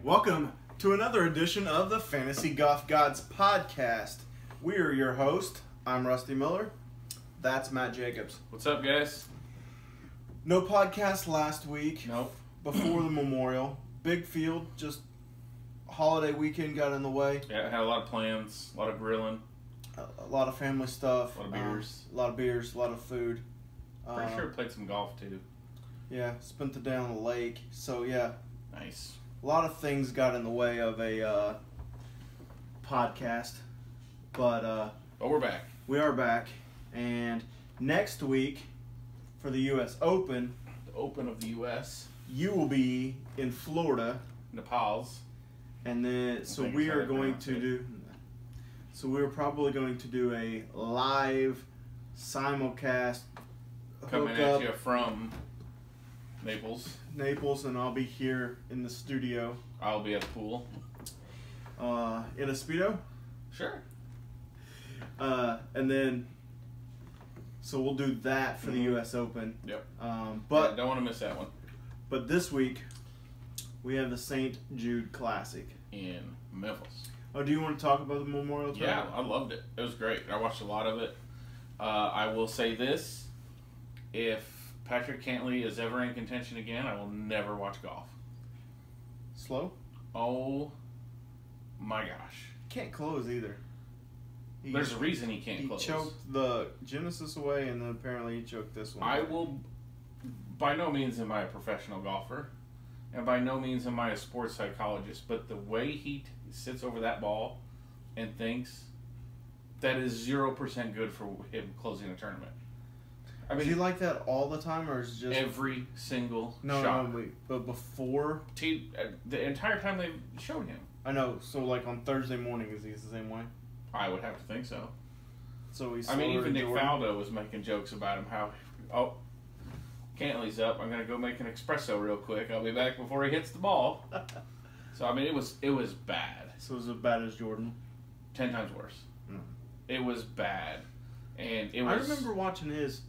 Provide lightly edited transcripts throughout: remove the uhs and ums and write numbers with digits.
Welcome to another edition of the Fantasy Golf Gods podcast. We are your host. I'm Rusty Miller. That's Matt Jacobs. What's up, guys? No podcast last week. Nope. Before the Memorial. Big field, just holiday weekend got in the way. Yeah, I had a lot of plans, a lot of grilling. A lot of family stuff. A lot of beers. A lot of food. Pretty sure I played some golf, too. Yeah, spent the day on the lake. So, yeah. Nice. A lot of things got in the way of a podcast. But we're back. we are back. And next week, for the U.S. Open, The Open of the U.S. you will be in Florida. Nepal's. And then, so think we that's how are they going pronounce to it. do, so we're probably going to do a live simulcast Coming hookup at you from Naples. Naples, and I'll be here in the studio I'll be at the pool. in a Speedo. Sure. And then, so we'll do that for the U.S. Open. Yep. But Yeah, don't want to miss that one. But this week, we have the St. Jude Classic. In Memphis. Oh, do you want to talk about the Memorial Yeah, Tournament? I loved it. It was great. I watched a lot of it. I will say this. If Patrick Cantley is ever in contention again, I will never watch golf. Slow? Oh my gosh. Can't close either. There's a reason he can't He close. choked the Genesis away, and then apparently he choked this one. I will, by no means am I a professional golfer, and by no means am I a sports psychologist, but the way he sits over that ball and thinks, that is 0% good for him closing a tournament. I Is he mean, like that all the time, or is it just every single no, shot. no, wait. But before, The entire time they showed him. I know. So like on Thursday morning, is he the same way? I would have to think so. So he's. I mean, slower even than Nick Jordan? Faldo was making jokes about him. Cantley's up. I'm gonna go make an espresso real quick. I'll be back before he hits the ball. So I mean, it was bad. So it was as bad as Jordan. 10 times worse. Mm. It was bad, and it was. I remember watching his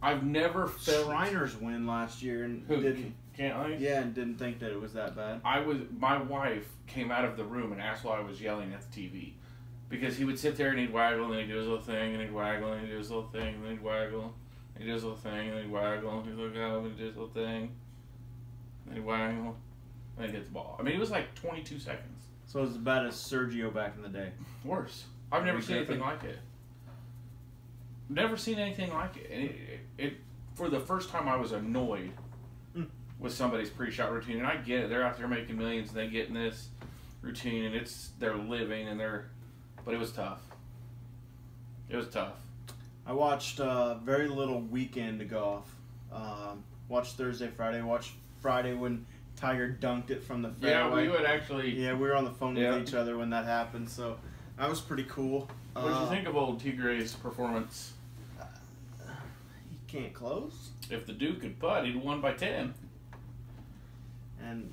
I've never felt Shriners win last year and Who, didn't. Cantley. Yeah, and didn't think that it was that bad. My wife came out of the room and asked why I was yelling at the TV. Because he would sit there and he'd waggle and then he'd do his little thing and he'd waggle and he'd do his little thing and then he'd waggle and he'd do his little thing and then he'd waggle and he'd look up and do his little thing and he'd waggle and he'd hit the ball. I mean, it was like 22 seconds. So it was as bad as Sergio back in the day. Worse. I've never seen anything Exactly. like it. Never seen anything like it. And it for the first time I was annoyed with somebody's pre-shot routine. And I get it. They're out there making millions and they get in this routine and it's their living and but it was tough. It was tough. I watched very little weekend golf. Watched Thursday, Friday. Watched Friday when Tiger dunked it from the fairway. Yeah, we would actually. Yeah, we were on the phone Yeah. with each other when that happened, so that was pretty cool. What did you think of old Tigre's performance? He can't close, If the Duke could putt, he'd won by 10. and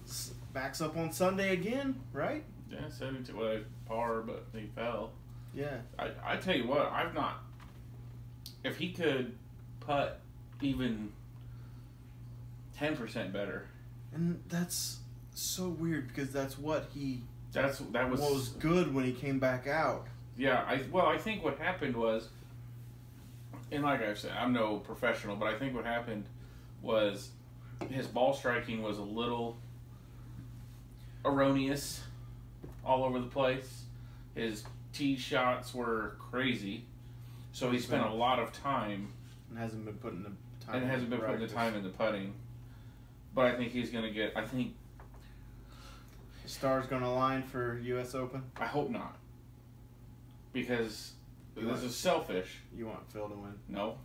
backs up on Sunday again, right? Yeah, 72. Well, par, but he fell. Yeah. I tell you what, I've not. If he could putt even 10% better, And that's so weird because that's what he that was good when he came back out. Yeah. I think what happened was, and like I've said, I'm no professional, but I think what happened was his ball striking was a little erroneous, all over the place. His tee shots were crazy, so he spent a lot of time. And hasn't been putting the time. And hasn't been putting the time into putting. But I think he's going to get. I think. Star's going to line for U.S. Open. I hope not. Because this is selfish. You want Phil to win? No.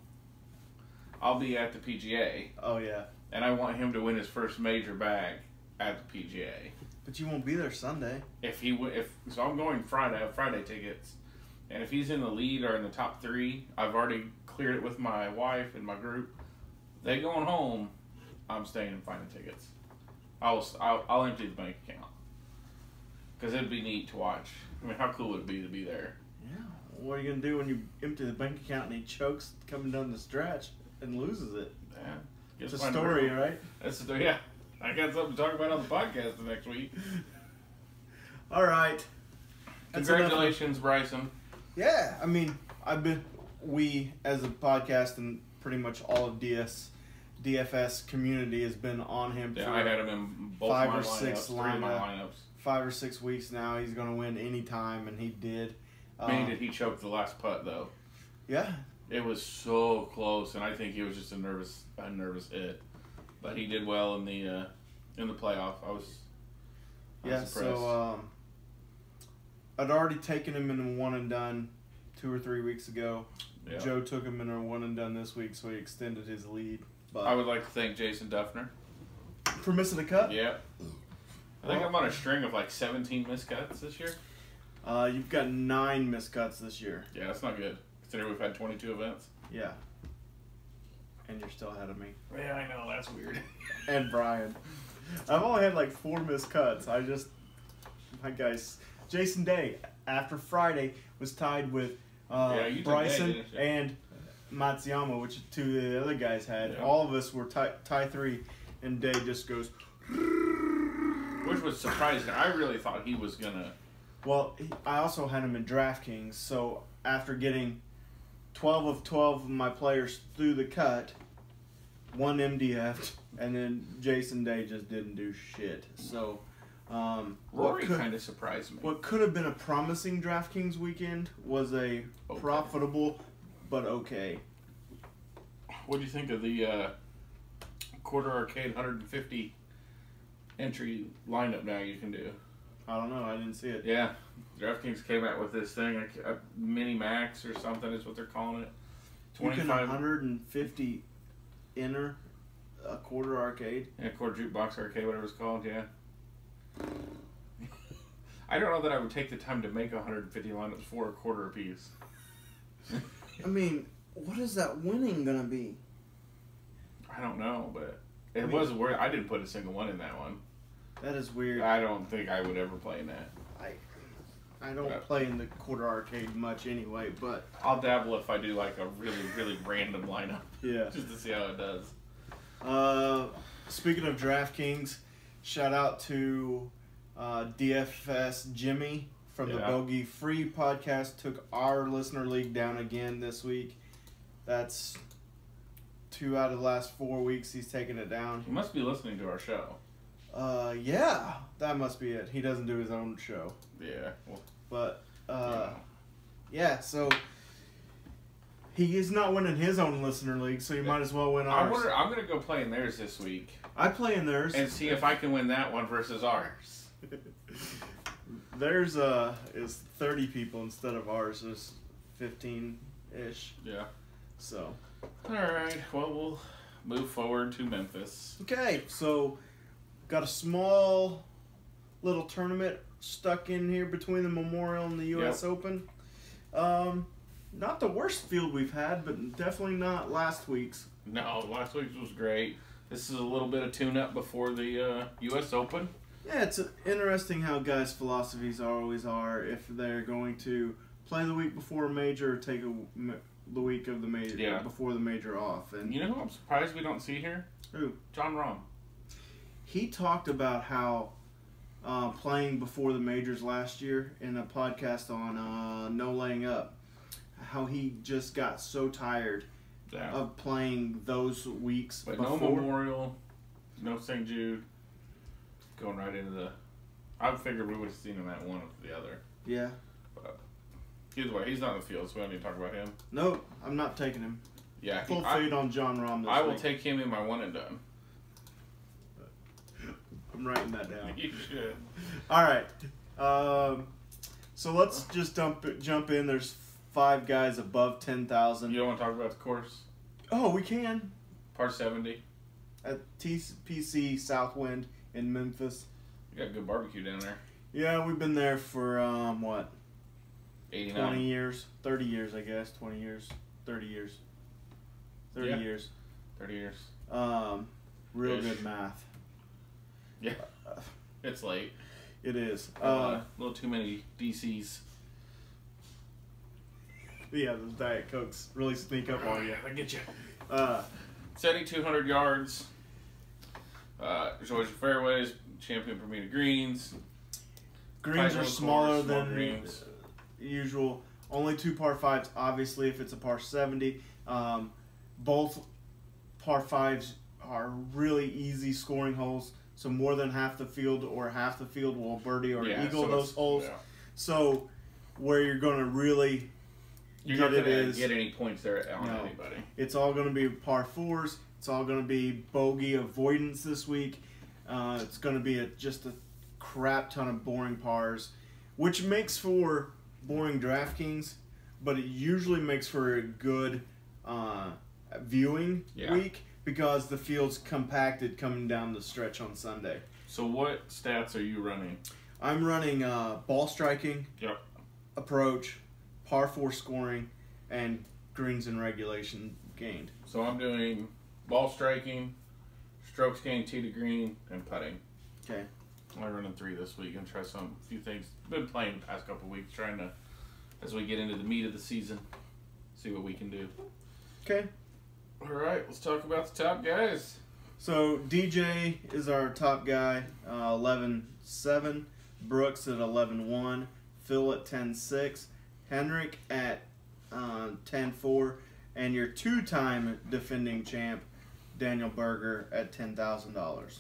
I'll be at the PGA. Oh yeah. And I want him to win his first major bag at the PGA. But you won't be there Sunday. So I'm going Friday. I have Friday tickets. And if he's in the lead or in the top 3, I've already cleared it with my wife and my group. They going home. I'm staying and finding tickets. I'll empty the bank account because it'd be neat to watch. I mean, how cool would it be to be there? Yeah. What are you gonna do when you empty the bank account and he chokes coming down the stretch and loses it? Yeah, It's a story, right? That's yeah. I got something to talk about on the podcast the next week. All right. That's Congratulations, Bryson. Yeah, I mean, we as a podcast and pretty much all of DFS community has been on him for I had him in both five my or six lineups, 3 of my lineups. 5 or 6 weeks now. He's going to win anytime, and he did. Man, did he choke the last putt, though. Yeah. It was so close, and I think he was just a nervous hit. But he did well in the playoff. I was impressed. So I'd already taken him in a one and done 2 or 3 weeks ago. Yeah. Joe took him in a one and done this week, so he extended his lead. But I would like to thank Jason Duffner for missing a cut. Yeah, I think I'm on a string of like 17 missed cuts this year. You've got 9 missed cuts this year. Yeah, that's not good. Considering we've had 22 events. Yeah. And you're still ahead of me. Yeah, I know. That's weird. And Brian. I've only had like 4 missed cuts. My guys, Jason Day, after Friday, was tied with Bryson and Matsuyama, which 2 of the other guys had. Yeah. All of us were tie 3, and Day just goes... Which was surprising. I really thought he was going to... Well, I also had him in DraftKings, so after getting 12 of 12 of my players through the cut, 1 MDF'd, and then Jason Day just didn't do shit. So, Rory kind of surprised me. What could have been a promising DraftKings weekend was a profitable but okay. What do you think of the quarter arcade 150 entry lineup now you can do? I don't know. I didn't see it. Yeah. DraftKings came out with this thing, a mini max or something is what they're calling it. 25. You can 150 enter a quarter arcade? Yeah, quarter jukebox arcade, whatever it's called, yeah. I don't know that I would take the time to make 150 lineups for a quarter apiece. I mean, what is that winning going to be? I don't know, but it was weird. I didn't put a single one in that one. That is weird. I don't think I would ever play in that. I don't play in the quarter arcade much anyway, but... I'll dabble if I do like a really, really random lineup. Yeah. Just to see how it does. Speaking of DraftKings, shout out to DFS Jimmy from the Bogey Free podcast. Took our listener league down again this week. That's 2 out of the last 4 weeks he's taken it down. He must be listening to our show. Yeah, that must be it. He doesn't do his own show. Yeah. Well, but, yeah, so he is not winning his own listener league, so he might as well win ours. I'm going to go play in theirs this week. I play in theirs. And see if I can win that one versus ours. Theirs is 30 people instead of ours is 15-ish. Yeah. So. All right. Well, we'll move forward to Memphis. Okay, so got a small little tournament stuck in here between the Memorial and the U.S. Open. Not the worst field we've had, but definitely not last week's. No, last week's was great. This is a little bit of tune-up before the U.S. Open. Yeah, it's interesting how guys' philosophies always are if they're going to play the week before a major or take the week of the major before the major off. And you know who I'm surprised we don't see here? Who? John Rahm. He talked about how playing before the majors last year in a podcast on No Laying Up, how he just got so tired of playing those weeks but before. No Memorial, no St. Jude, going right into the... I figured we would have seen him at one or the other. Yeah. But either way, he's not in the field, so we don't need to talk about him. Nope, I'm not taking him. Yeah, Full fade on John Rahm this I will week. take him in my one and done. I'm writing that down. You should. All right. So let's just jump in. There's 5 guys above 10,000. You don't want to talk about the course? Oh, we can. Par 70. At TPC Southwind in Memphis. You got good barbecue down there. Yeah, we've been there for, what? 89. 20 years. 30 years, I guess. 20 years. 30 years. 30 years. 30 years. Real good math. Yeah. It's late. It is. A little too many DCs. Yeah, those Diet Cokes really sneak up on you. I get you. 7,200 yards. Georgia fairways, champion Bermuda greens. Greens are smaller than usual. Only 2 par 5s, obviously, if it's a par 70. Both par 5s are really easy scoring holes. So more than half the field or half the field will birdie or eagle those holes. Yeah. So where you're going to really you're not going to get any points there on anybody. It's all going to be par 4s. It's all going to be bogey avoidance this week. It's going to be just a crap ton of boring pars, which makes for boring DraftKings, but it usually makes for a good viewing week because the field's compacted coming down the stretch on Sunday. So what stats are you running? I'm running ball striking, approach, par 4 scoring, and greens in regulation gained. So I'm doing ball striking, strokes gained tee to green, and putting. Okay. I'm running 3 this week and try a few things. Been playing the past couple of weeks, trying to, as we get into the meat of the season, see what we can do. Okay. All right, let's talk about the top guys. So DJ is our top guy, 11-7. Brooks at 11-1. Phil at 10-6. Henrik at 10-4. And your 2-time defending champ, Daniel Berger, at $10,000.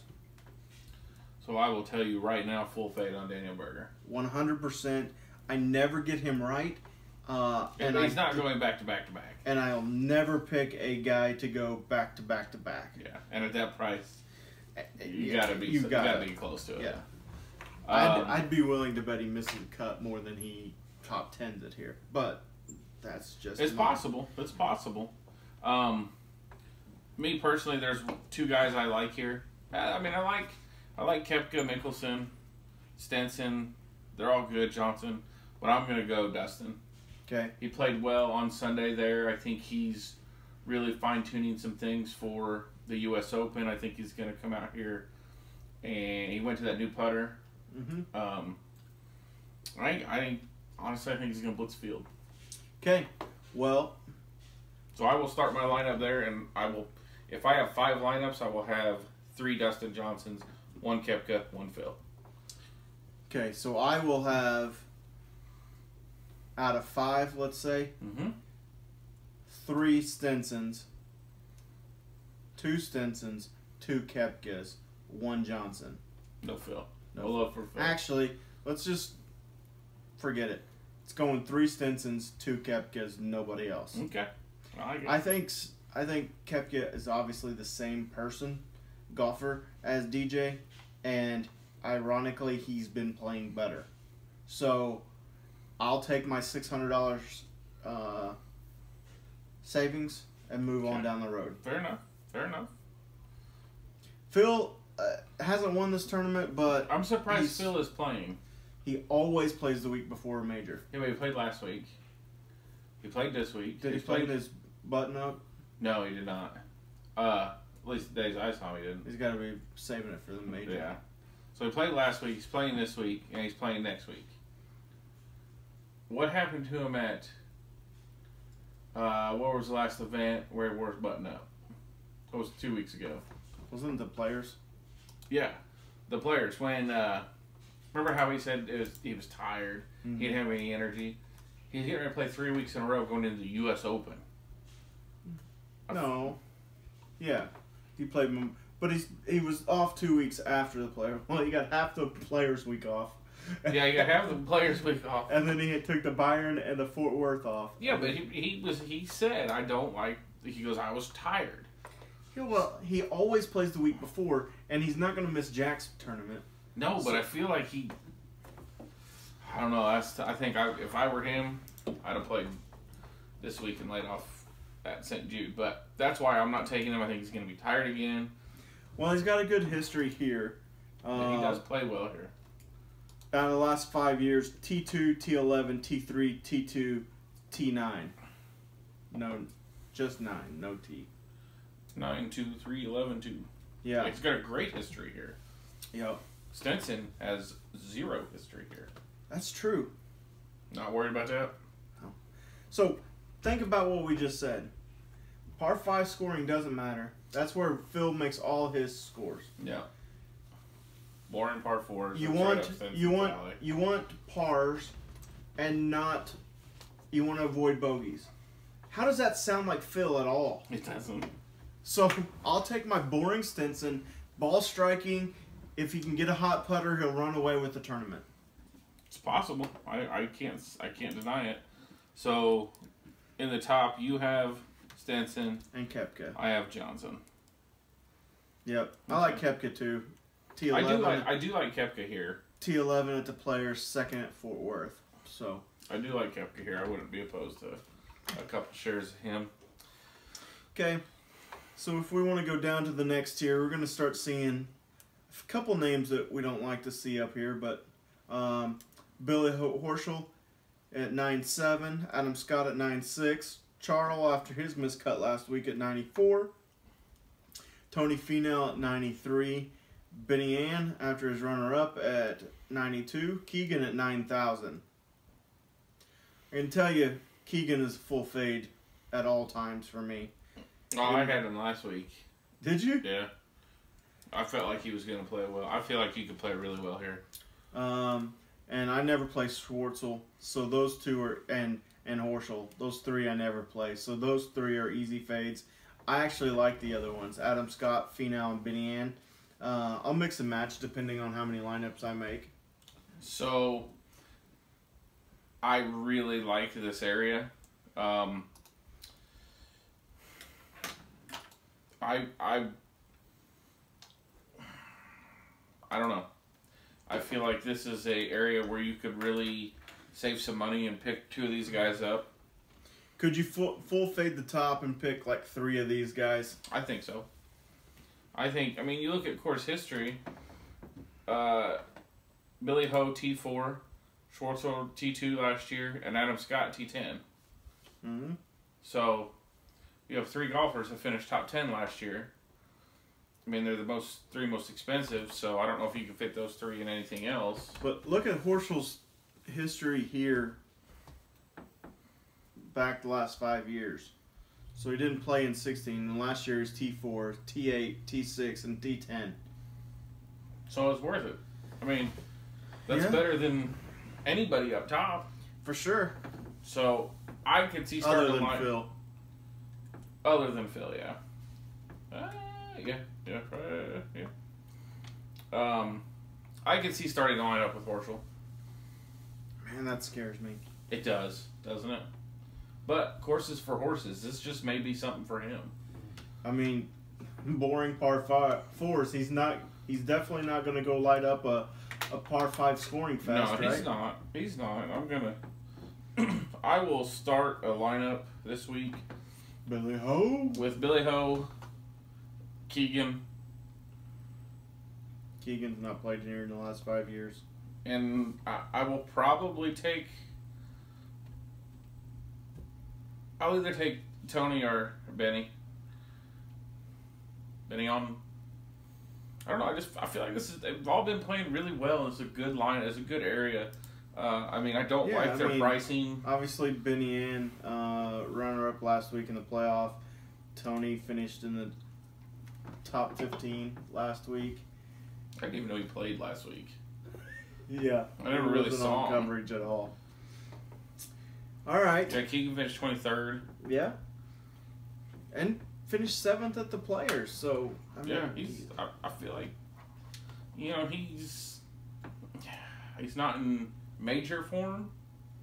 So I will tell you right now, full fade on Daniel Berger. 100%. I never get him right. And he's not going back to back to back. And I'll never pick a guy to go back to back to back. Yeah, and at that price, you gotta be close to it. Yeah, I'd be willing to bet he misses the cut more than he top 10s it here, but that's just possible. It's possible. Me personally, there's 2 guys I like here. I mean, I like Koepka, Mickelson, Stenson. They're all good. Johnson, but I'm gonna go Dustin. Okay. He played well on Sunday there. I think he's really fine-tuning some things for the U.S. Open. I think he's going to come out here, and he went to that new putter. Mm-hmm. Honestly, I think he's going to blitz field. Okay. Well. So I will start my lineup there, and I will, if I have 5 lineups, I will have 3 Dustin Johnsons, 1 Koepka, 1 Phil. Okay, so I will have, out of 5, let's say, 3 Stensons, 2 Stensons, 2 Koepkas, 1 Johnson. No Phil. No love for Phil. Actually, let's just forget it. It's going 3 Stensons, 2 Koepkas, nobody else. Okay. I think Koepka is obviously the same golfer as DJ, and ironically, he's been playing better. So I'll take my $600 savings and move on down the road. Fair enough. Phil hasn't won this tournament, but I'm surprised Phil is playing. He always plays the week before a major. Yeah, but he played last week. He played this week. Did he play his button up? No, he did not. At least the days I saw him, he didn't. He's got to be saving it for the major. Yeah. So he played last week, he's playing this week, and he's playing next week. What happened to him at, what was the last event where he wore his button up? It was 2 weeks ago. Wasn't it the Players? Yeah, the Players. When, remember how he said he was tired, he didn't have any energy? He's getting ready to play 3 weeks in a row going into the U.S. Open. No. Yeah. He played, but he was off 2 weeks after the Player. Well, he got half the Players week off. Yeah, you got half the Players week off. And then he took the Byron and the Fort Worth off. Yeah, but he said, I don't like, he goes, I was tired. Yeah, well, he always plays the week before, and he's not going to miss Jack's tournament. No, but I feel like I don't know, I think if I were him, I'd have played this week and laid off at St. Jude. But that's why I'm not taking him. I think he's going to be tired again. Well, he's got a good history here. And he does play well here. Out of the last 5 years, T2, T11, T3, T2, T9. No, just 9, no T. 9, 2, 3, 11, 2. Yeah. He's got a great history here. Yep. Stenson has 0 history here. That's true. Not worried about that? No. So, think about what we just said. Par 5 scoring doesn't matter. That's where Phil makes all his scores. Yeah. Boring par fours. You want pars, and not. You want to avoid bogeys. How does that sound like Phil at all? It doesn't. So I'll take my boring Stinson, ball striking. If he can get a hot putter, he'll run away with the tournament. It's possible. I can't deny it. So, in the top, you have Stenson and Koepka. I have Johnson. Yep, I like Koepka too. T11. I do like Koepka here. T11 at the Players, second at Fort Worth. So I do like Koepka here. I wouldn't be opposed to a couple shares of him. Okay, so if we want to go down to the next tier, we're going to start seeing a couple names that we don't like to see up here, but Billy Horschel at 9.7, Adam Scott at 9.6, Charles after his miscut last week at 94, Tony Finau at 93, Benny Ann after his runner-up at 92, Keegan at 9,000. I can tell you, Keegan is full fade at all times for me. Oh, I had him last week. Did you? Yeah. I felt like he was going to play well. I feel like he could play really well here. And I never play Schwartzel, so those two are, and Horschel, those three I never play. So those three are easy fades. I actually like the other ones, Adam Scott, Finau, and Benny Ann. I'll mix and match depending on how many lineups I make. So, I really like this area. I don't know. I feel like this is a area where you could really save some money and pick two of these guys up. Could you full fade the top and pick like three of these guys? I think so. I mean, you look at course history. Billy Ho T4, Schwartzel T2 last year, and Adam Scott T10. Mm-hmm. So, you have three golfers that finished top 10 last year. I mean, they're the three most expensive, so I don't know if you can fit those three in anything else. But look at Horschel's history here back the last 5 years. So he didn't play in 16, and last year he's T4, T8, T6, and T10. So it's worth it. I mean, that's better than anybody up top. For sure. So I could see starting Other than Phil. Other than Phil, yeah. I could see starting the lineup with Horschel. Man, that scares me. It does, doesn't it? But courses for horses. This just may be something for him. I mean, boring par fours. He's definitely not going to go light up a par 5 scoring fest, right? No, he's not. He's not. I'm gonna. I will start a lineup this week. Billy Ho with Billy Ho, Keegan. Keegan's not played here in the last 5 years. And I will probably take. I'll either take Tony or Benny. Benny on. I don't know. I feel like they've all been playing really well. It's a good line. It's a good area. I mean, I don't like their pricing. Obviously, Benny Ann, runner-up last week in the playoff. Tony finished in the top 15 last week. I didn't even know he played last week. Yeah. I never really saw him. Coverage at all. All right. Yeah, Keegan finished 23rd. Yeah. And finished 7th at the Players, so... I mean, I feel like, he's not in major form,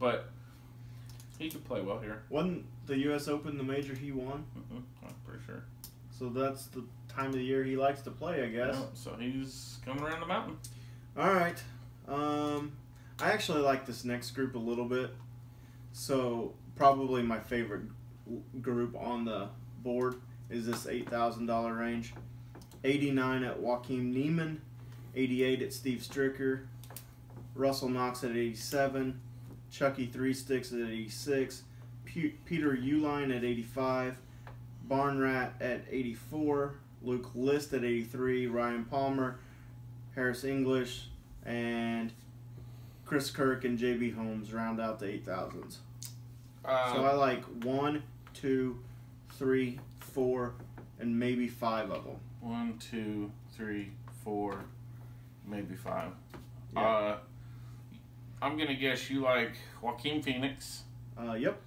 but he could play well here. Wasn't the U.S. Open the major he won? Mm-hmm. I'm pretty sure. So that's the time of the year he likes to play, I guess. Yeah, so he's coming around the mountain. All right. I actually like this next group a little bit. So probably my favorite group on the board is this $8,000 range. 89 at Joaquin Niemann, 88 at Steve Stricker, Russell Knox at 87, Chucky Three Sticks at 86, Peter Uline at 85, Barnrat at 84, Luke List at 83, Ryan Palmer, Harris English, and Chris Kirk and JB Holmes round out the 8,000s. So I like 1, 2, 3, 4, and maybe 5 of them. 1, 2, 3, 4, maybe 5. Yeah. I'm going to guess you like Joaquin Phoenix. Yep.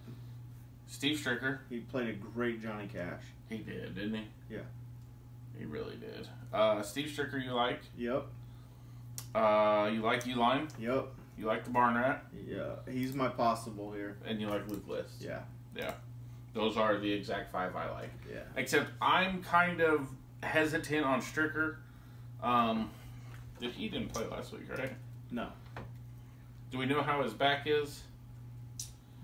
Steve Stricker. He played a great Johnny Cash. He did, didn't he? Yeah. He really did. Steve Stricker you like? Yep. You like Uline? Yep. You like the Barn Rat? Yeah. He's my possible here. And you like Luke List? Yeah. Yeah. Those are the exact 5 I like. Yeah. Except I'm kind of hesitant on Stricker. He didn't play last week, right? No. Do we know how his back is?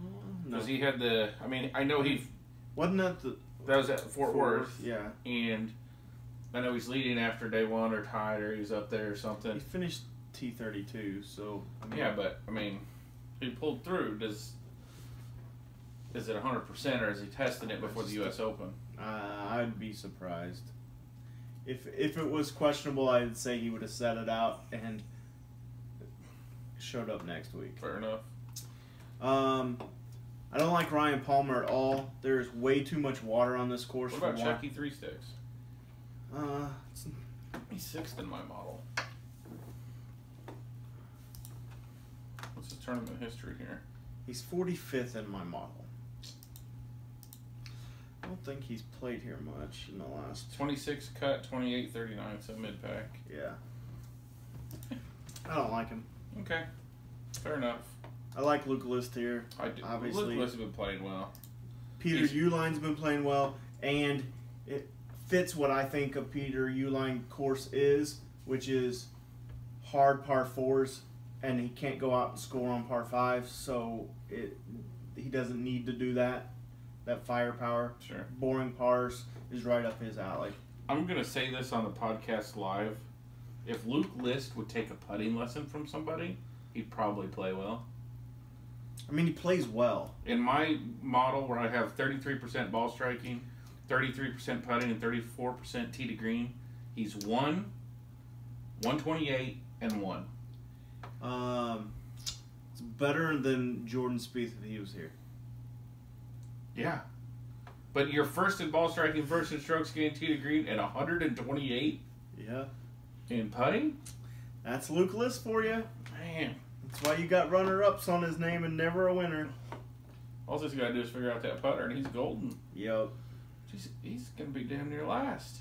No. Because he had the... I mean, I know he... Wasn't that the... That was at Fort Worth. Yeah. And I know he's leading after day 1 or tied or he's up there or something. He finished T32, so... I mean, yeah, but, I mean, he pulled through. Is it 100% or is he testing it before the U.S. Open? I'd be surprised. If it was questionable, I'd say he would have set it out and showed up next week. Fair enough. I don't like Ryan Palmer at all. There's way too much water on this course. What about Chucky 3 Sticks? He's 6th in my model. What's his tournament history here? He's 45th in my model. I don't think he's played here much in the last... 26 cut, 28-39, so mid-pack. Yeah. I don't like him. Okay. Fair enough. I like Luke List here. I do. Obviously. Luke List has been playing well. Peter Uline's been playing well, and it fits what I think a Peter Uline course is, which is hard par 4s, and he can't go out and score on par 5s, so he doesn't need to do that firepower. Sure. Boring pars is right up his alley. I'm going to say this on the podcast live. If Luke List would take a putting lesson from somebody, he'd probably play well. I mean, he plays well. In my model where I have 33% ball striking, 33% putting, and 34% tee to green, he's 1, 128, and 1. It's better than Jordan Spieth if he was here. Yeah. But you're first in ball striking, first in strokes gained, tee to green, and 128 Yeah. in putting? That's Luke List for you. Man. That's why you got runner-ups on his name and never a winner. All he's got to do is figure out that putter, and he's golden. Yep. He's going to be damn near last.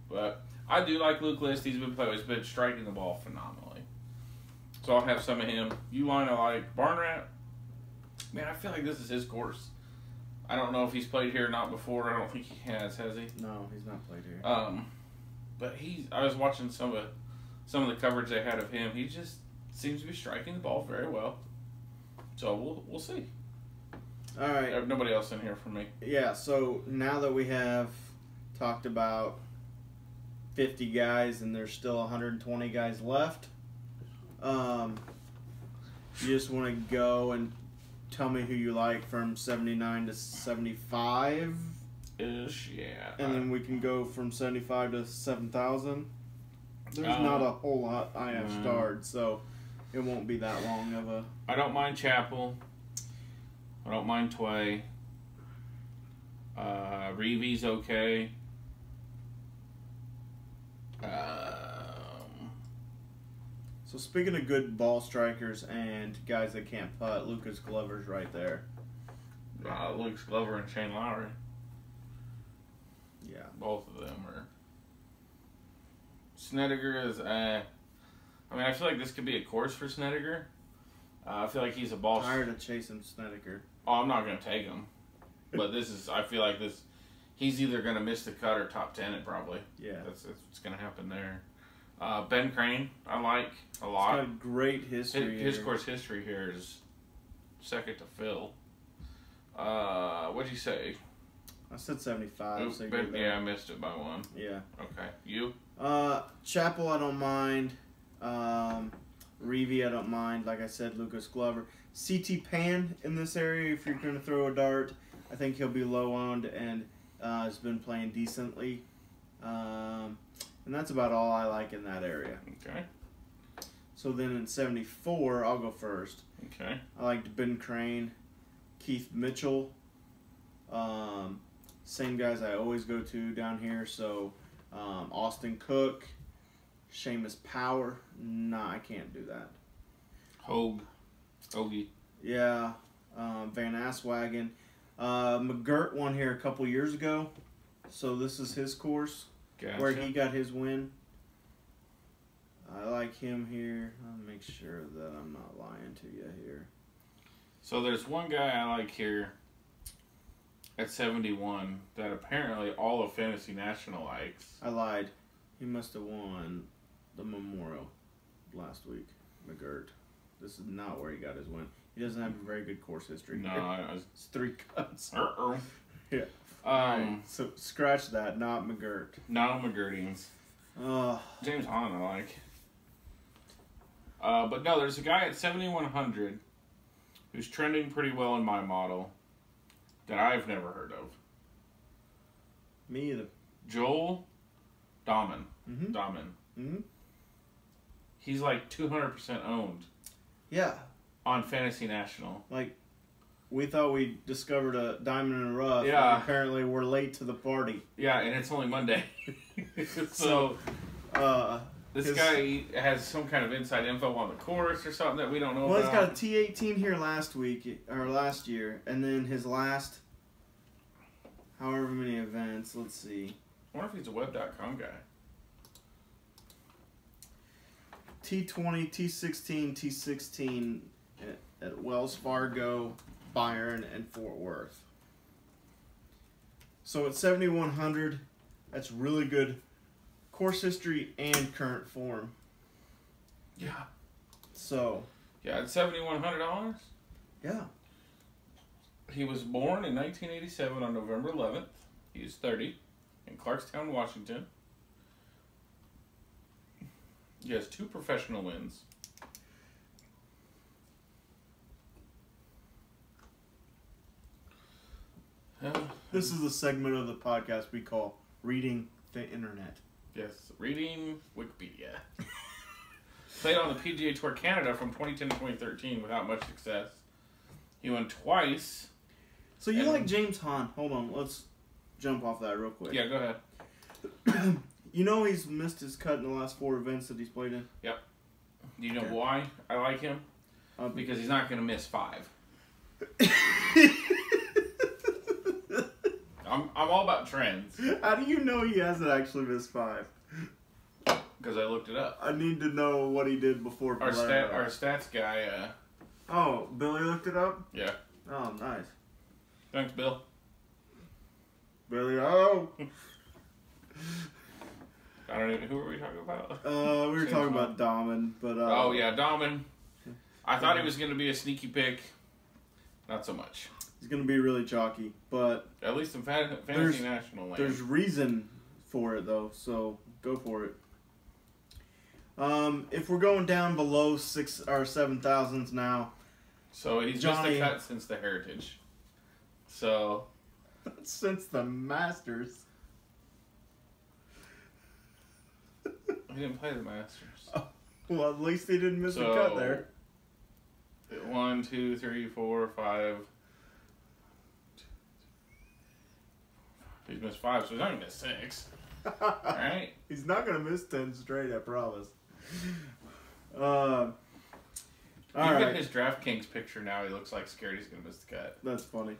But I do like Luke List. He's been striking the ball phenomenally. So I'll have some of him. Uline I like. Barn Rat, man, I feel like this is his course. I don't know if he's played here or not before. I don't think he has he? No, he's not played here. But I was watching some of the coverage they had of him. He just seems to be striking the ball very well. So we'll see. All right. I have nobody else in here for me. Yeah, so now that we have talked about 50 guys and there's still 120 guys left, you just want to go and tell me who you like from 79 to 75? Ish, yeah. And then we can go from 75 to 7,000. There's not a whole lot I have starred, so it won't be that long of a... I don't mind Chappell. I don't mind Tway. Reevy's okay. So speaking of good ball strikers and guys that can't putt, Lucas Glover's right there. Lucas Glover and Shane Lowry. Yeah. Both of them are. Snedeker is, I mean, I feel like this could be a course for Snedeker. I feel like he's a ball... Tired of chasing Snedeker. Oh, I'm not going to take him. But I feel like he's either going to miss the cut or top 10 it probably. Yeah. That's what's going to happen there. Ben Crane, I like a lot. He's got a great history. His course history here is second to Phil. What'd you say? I said 75. So yeah, I missed it by 1. Yeah. Okay. You? Chappell, I don't mind. Reevy, I don't mind. Like I said, Lucas Glover. CT Pan in this area, if you're going to throw a dart, I think he'll be low owned and has been playing decently. And that's about all I like in that area. Okay. So then in 74, I'll go first. Okay. I liked Ben Crane, Keith Mitchell. Same guys I always go to down here. So Austin Cook, Seamus Power. Nah, I can't do that. Hoagie. Yeah. Van Aswagen. McGirt won here a couple years ago. So this is his course. Gotcha. Where he got his win. I like him here. I'll make sure that I'm not lying to you here. So there's one guy I like here at 71 that apparently all of Fantasy National likes. I lied. He must have won the Memorial last week, McGirt. This is not where he got his win. He doesn't have a very good course history. No, it's 3 cuts. Yeah. Right, so scratch that. Not McGirt. Not McGirtings. James Hahn I like. But no, there's a guy at 7,100 who's trending pretty well in my model that I've never heard of. Me either. Joel Dahman. Mm-hmm. Dahman. Mm-hmm. He's like 200% owned. Yeah. On Fantasy National. Like, we thought we discovered a diamond in the rough. Yeah. And apparently we're late to the party. Yeah, and it's only Monday. So this guy has some kind of inside info on the course or something that we don't know about. Well, he's got a T18 here last year, and then his last however many events. Let's see. I wonder if he's a web.com guy. T20, T16, T16 at Wells Fargo, Byron, and Fort Worth. So at 7,100, that's really good course history and current form. Yeah. So. Yeah, at $7,100? Yeah. He was born in 1987 on November 11th. He is 30 in Clarkstown, Washington. He has 2 professional wins. This is a segment of the podcast we call Reading the Internet. Yes, reading Wikipedia. Played on the PGA Tour Canada from 2010 to 2013 without much success. He won twice. So you like James Hahn. Hold on, let's jump off that real quick. Yeah, go ahead. You know he's missed his cut in the last 4 events that he's played in? Yep. Do you know why I like him? Because he's not going to miss 5. I'm all about trends. How do you know he hasn't actually missed 5? Because I looked it up. I need to know what he did before. Our stats guy. Oh, Billy looked it up? Yeah. Oh, nice. Thanks, Bill. Billy, oh. I don't even. Who were we talking about? We were talking about Dahman, but. Oh yeah, Dahman. I thought he was going to be a sneaky pick. Not so much. He's going to be really chalky, but at least in Fantasy National land. There's reason for it though, so go for it. If we're going down below 6 or 7,000s now. So he's just a cut since the Heritage. So. Since the Masters. He didn't play the Masters. Oh, well, at least he didn't miss a cut there. 1, 2, 3, 4, 5. He's missed 5, so he's not going to miss 6. Alright? He's not going to miss 10 straight, I promise. Look at his DraftKings picture now. He looks like scared he's going to miss the cut. That's funny.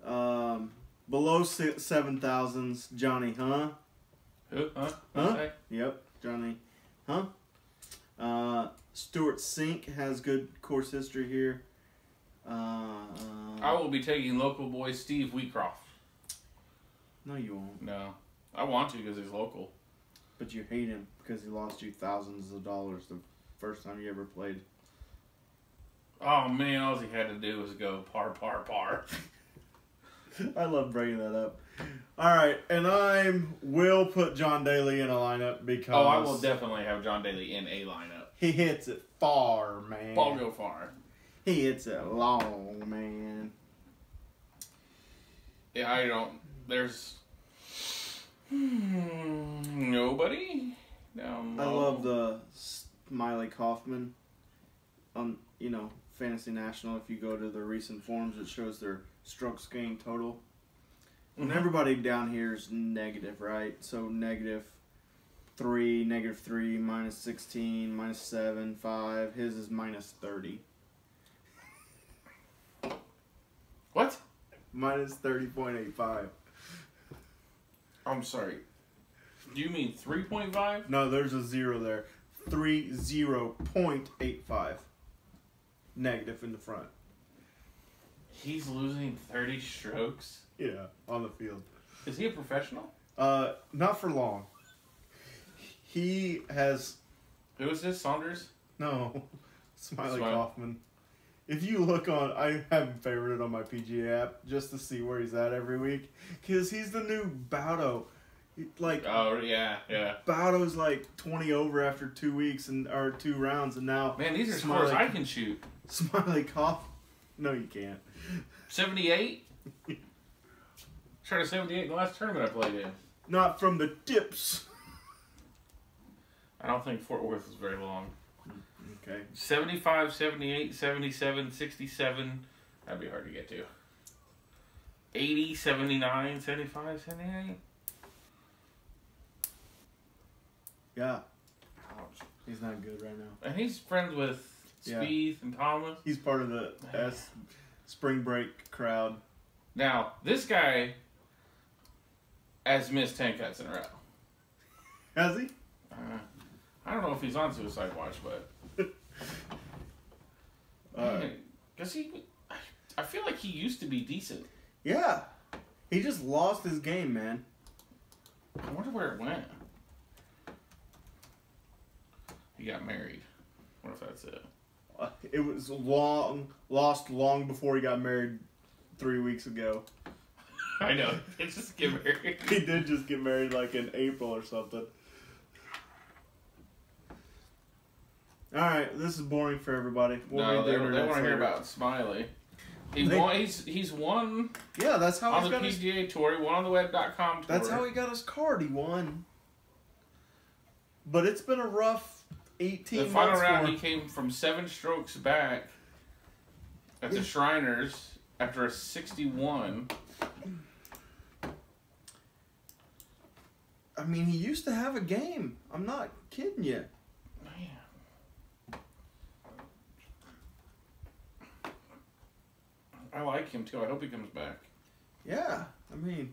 Below 7,000s, Johnny, huh? Who? Huh? Huh? Yep, Johnny. Huh? Stuart Sink has good course history here. I will be taking local boy Steve Wheatcroft. No, you won't. No. I want to because he's local. But you hate him because he lost you thousands of dollars the first time you ever played. Oh, man, all he had to do was go par, par, par. I love bringing that up. All right, and I will put John Daly in a lineup because... Oh, I will definitely have John Daly in a lineup. He hits it far, man. Ball go far. He hits it long, man. Yeah, I don't... There's... nobody? No. I love the Smiley Kaufman on, Fantasy National. If you go to the recent forms, it shows their strokes gained total. And everybody down here is negative, right? So negative 3, -3, -16, -7, 5. His is -30. What? -30.85. I'm sorry. Do you mean 3.5? No, there's a 0 there. 30.85. Negative in the front. He's losing 30 strokes? Yeah, on the field. Is he a professional? Not for long. He has... Who is this, Saunders? No. Smiley Kaufman. If you look on... I have him favorited on my PGA app just to see where he's at every week. Because he's the new Baudo. Like... Oh, yeah. Baudo's like 20 over after 2 weeks or 2 rounds, and now... Man, these are scores I can shoot. Smiley Kaufman. No, you can't. 78? Shot a 78 in the last tournament I played in. Not from the tips. I don't think Fort Worth was very long. Okay. 75, 78, 77, 67. That'd be hard to get to. 80, 79, 75, 78. Yeah. Ouch. He's not good right now. And he's friends with Spieth and Thomas. He's part of the spring break crowd. Now, this guy has missed 10 cuts in a row. Has he? I don't know if he's on suicide watch, but... Because I feel like he used to be decent. Yeah. He just lost his game, man. I wonder where it went. He got married. What if that's it? It was lost long before he got married 3 weeks ago. I know. He just get married. He did just get married like in April or something. Alright, this is boring for everybody. No, they want to hear about Smiley. He's won. Yeah, that's how on the PGA Tour. He won on the web.com tour. That's how he got his card. He won. But it's been a rough 18 months. The final round, he came from 7 strokes back at the Shriners after a 61. I mean, he used to have a game. I'm not kidding you. Man. I like him, too. I hope he comes back. Yeah, I mean,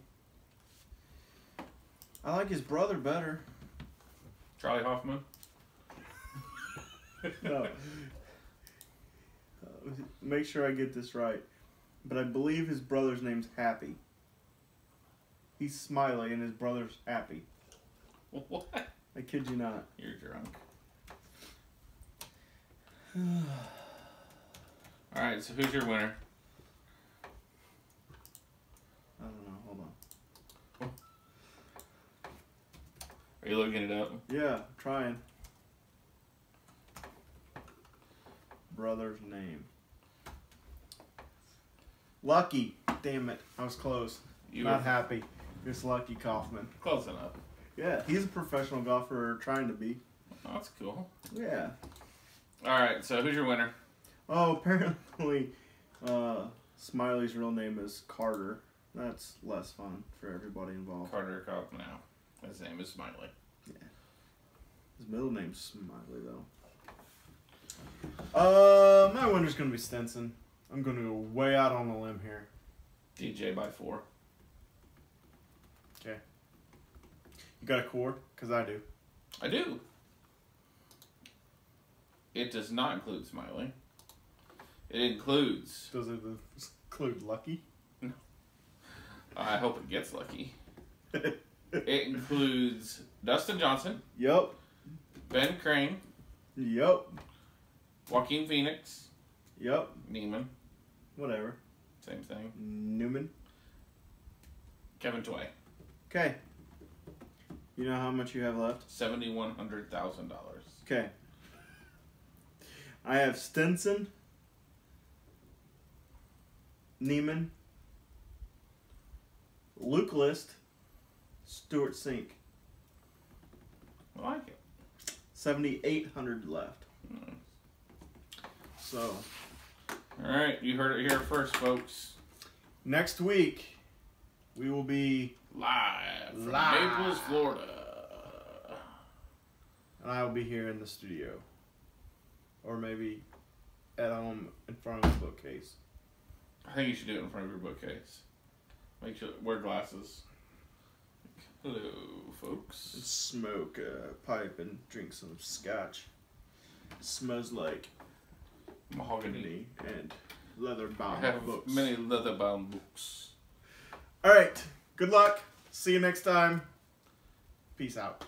I like his brother better. Charlie Hoffman? No. Make sure I get this right. But I believe his brother's name's Happy. He's Smiley and his brother's Happy. What? I kid you not. You're drunk. Alright, so who's your winner? I don't know. Hold on. Are you looking it up? Yeah, trying. Brother's name. Lucky. Damn it. I was close. Not Happy. Just Lucky Kaufman. Close enough. Yeah, he's a professional golfer, or trying to be. Oh, that's cool. Yeah. Alright, so who's your winner? Oh, apparently Smiley's real name is Carter. That's less fun for everybody involved. Carter Kaufman now. His name is Smiley. Yeah. His middle name's Smiley, though. My winner's going to be Stenson. I'm going to go way out on a limb here. DJ by 4. Okay. You got a core? Because I do. I do. It does not include Smiley. It includes... Does it include Lucky? No. I hope it gets lucky. It includes Dustin Johnson. Yup. Ben Crane. Yup. Joaquin Phoenix. Yup. Neiman. Whatever. Same thing. Newman. Kevin Tway. Okay. You know how much you have left? $7,100,000. Okay. I have Stenson, Neiman, Luke List, Stuart Sink. I like it. 7,800 left. Nice. So. All right, you heard it here first, folks. Next week, we will be live from Naples, Florida. and I will be here in the studio. Or maybe at home in front of a bookcase. I think you should do it in front of your bookcase. Make sure wear glasses. Hello, folks. And smoke a pipe and drink some scotch. It smells like mahogany and leather-bound I have books. Many leather-bound books. All right. Good luck. See you next time. Peace out.